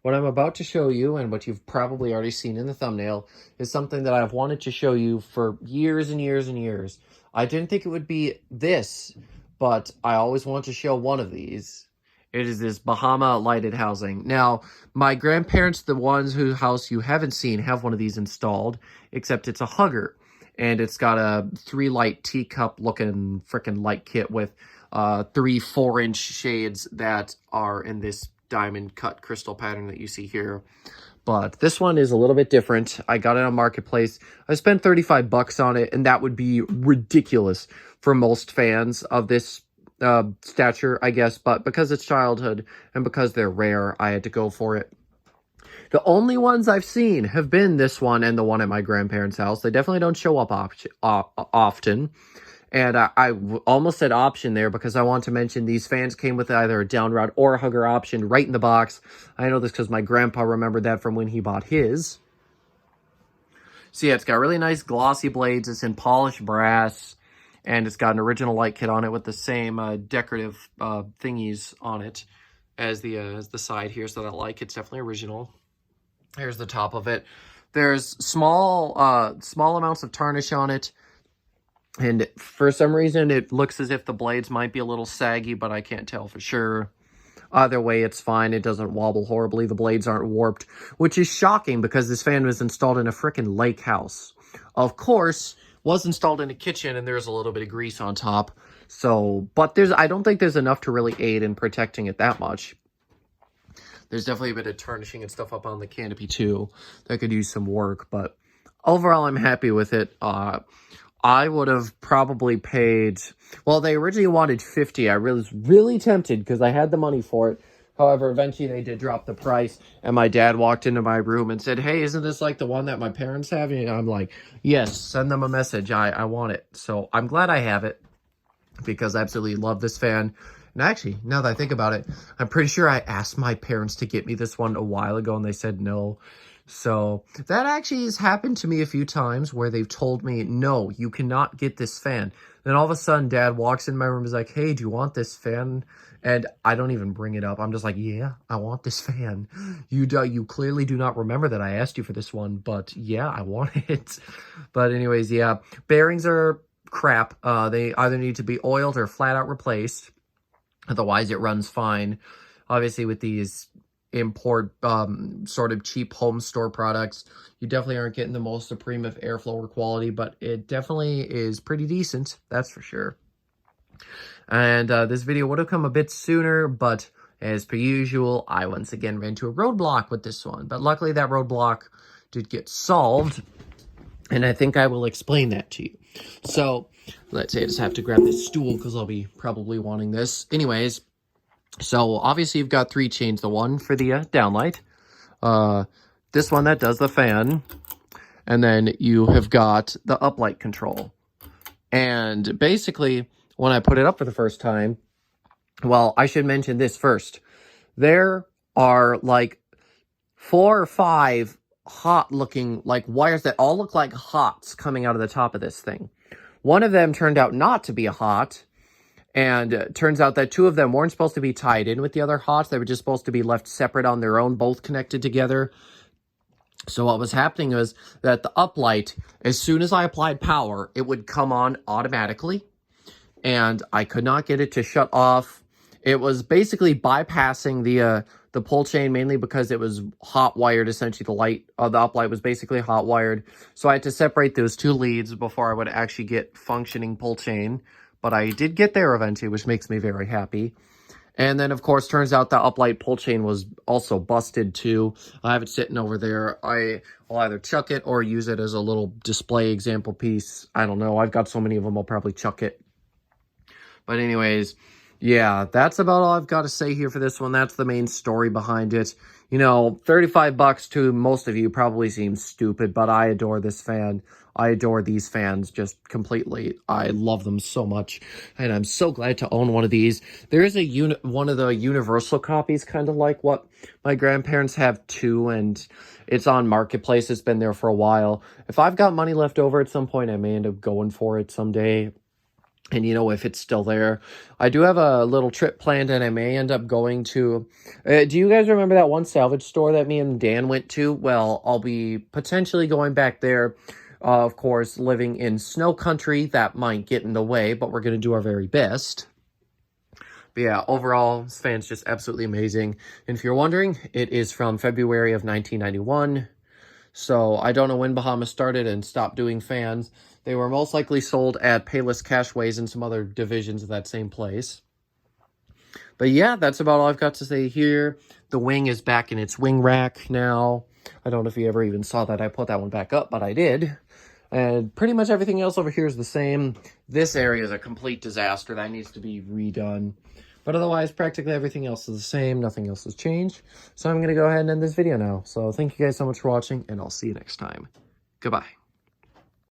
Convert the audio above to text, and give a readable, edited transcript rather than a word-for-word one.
What I'm about to show you, and what you've probably already seen in the thumbnail, is something that I've wanted to show you for years and years and years. I didn't think it would be this, but I always want to show one of these. It is this Bahama Lighted Housing. Now, my grandparents, the ones whose house you haven't seen, have one of these installed, except it's a hugger. And it's got a 3-light teacup looking freaking light kit with 3 4-inch shades that are in this diamond cut crystal pattern that you see here. But this one is a little bit different. I got it on Marketplace. I spent 35 bucks on it, and that would be ridiculous for most fans of this stature, I guess. But because it's childhood and because they're rare, I had to go for it. The only ones I've seen have been this one and the one at my grandparents' house. They definitely don't show up often. And I almost said option there because I want to mention these fans came with either a down rod or a hugger option right in the box. I know this because my grandpa remembered that from when he bought his. So yeah, it's got really nice glossy blades. It's in polished brass. And it's got an original light kit on it with the same decorative thingies on it as the side here. So that light kit's definitely original. Here's the top of it. There's small amounts of tarnish on it. And for some reason, it looks as if the blades might be a little saggy, but I can't tell for sure. Either way, it's fine. It doesn't wobble horribly. The blades aren't warped, which is shocking because this fan was installed in a frickin' lake house. Of course, was installed in a kitchen, and there's a little bit of grease on top. So, but I don't think there's enough to really aid in protecting it that much. There's definitely a bit of tarnishing and stuff up on the canopy too that could use some work, but overall I'm happy with it. I would have probably paid, well, they originally wanted $50. I was really tempted because I had the money for it. However, eventually they did drop the price, and my dad walked into my room and said, "Hey, isn't this like the one that my parents have?" And I'm like, "Yes, send them a message. I want it." So I'm glad I have it because I absolutely love this fan. And actually, now that I think about it, I'm pretty sure I asked my parents to get me this one a while ago, and they said no. So that actually has happened to me a few times where they've told me, no, you cannot get this fan. Then all of a sudden, Dad walks in my room and is like, "Hey, do you want this fan?" And I don't even bring it up. I'm just like, "Yeah, I want this fan. You clearly do not remember that I asked you for this one, but yeah, I want it." But anyways, yeah, bearings are crap. They either need to be oiled or flat out replaced. Otherwise, it runs fine. Obviously, with these import sort of cheap home store products, you definitely aren't getting the most supreme of airflow or quality, but it definitely is pretty decent, that's for sure. And this video would have come a bit sooner, but as per usual, I once again ran into a roadblock with this one. But luckily, that roadblock did get solved, and I think I will explain that to you. So let's say I just have to grab this stool because I'll be probably wanting this. Anyways, so obviously you've got 3 chains. The one for the downlight, this one that does the fan, and then you have got the uplight control. And basically, when I put it up for the first time, well, I should mention this first. There are like 4 or 5 hot-looking like wires that all look like hots coming out of the top of this thing. One of them turned out not to be a hot, and turns out that 2 of them weren't supposed to be tied in with the other hots. They were just supposed to be left separate on their own, both connected together. So what was happening was that the uplight, as soon as I applied power, it would come on automatically, and I could not get it to shut off. It was basically bypassing the pull chain, mainly because it was hot wired. Essentially, the uplight was basically hot wired. So I had to separate those 2 leads before I would actually get functioning pull chain. But I did get there eventually, which makes me very happy. And then, of course, turns out the uplight pull chain was also busted too. I have it sitting over there. I will either chuck it or use it as a little display example piece. I don't know. I've got so many of them, I'll probably chuck it. But anyways, yeah, that's about all I've got to say here for this one. That's the main story behind it. You know, 35 bucks to most of you probably seems stupid, but I adore this fan. I adore these fans just completely. I love them so much, and I'm so glad to own one of these. There is one of the universal copies, kind of like what my grandparents have too, and it's on Marketplace. It's been there for a while. If I've got money left over at some point, I may end up going for it someday. And, you know, if it's still there, I do have a little trip planned, and I may end up going to, do you guys remember that one salvage store that me and Dan went to? Well, I'll be potentially going back there. Of course, living in snow country, that might get in the way, but we're going to do our very best. But yeah, overall, this fan's just absolutely amazing. And if you're wondering, it is from February of 1991. So I don't know when Bahama started and stopped doing fans. They were most likely sold at Payless Cashways and some other divisions of that same place. But yeah, that's about all I've got to say here. The wing is back in its wing rack now. I don't know if you ever even saw that I put that one back up, but I did. And pretty much everything else over here is the same. This area is a complete disaster. That needs to be redone. But otherwise, practically everything else is the same. Nothing else has changed. So I'm going to go ahead and end this video now. So thank you guys so much for watching, and I'll see you next time. Goodbye.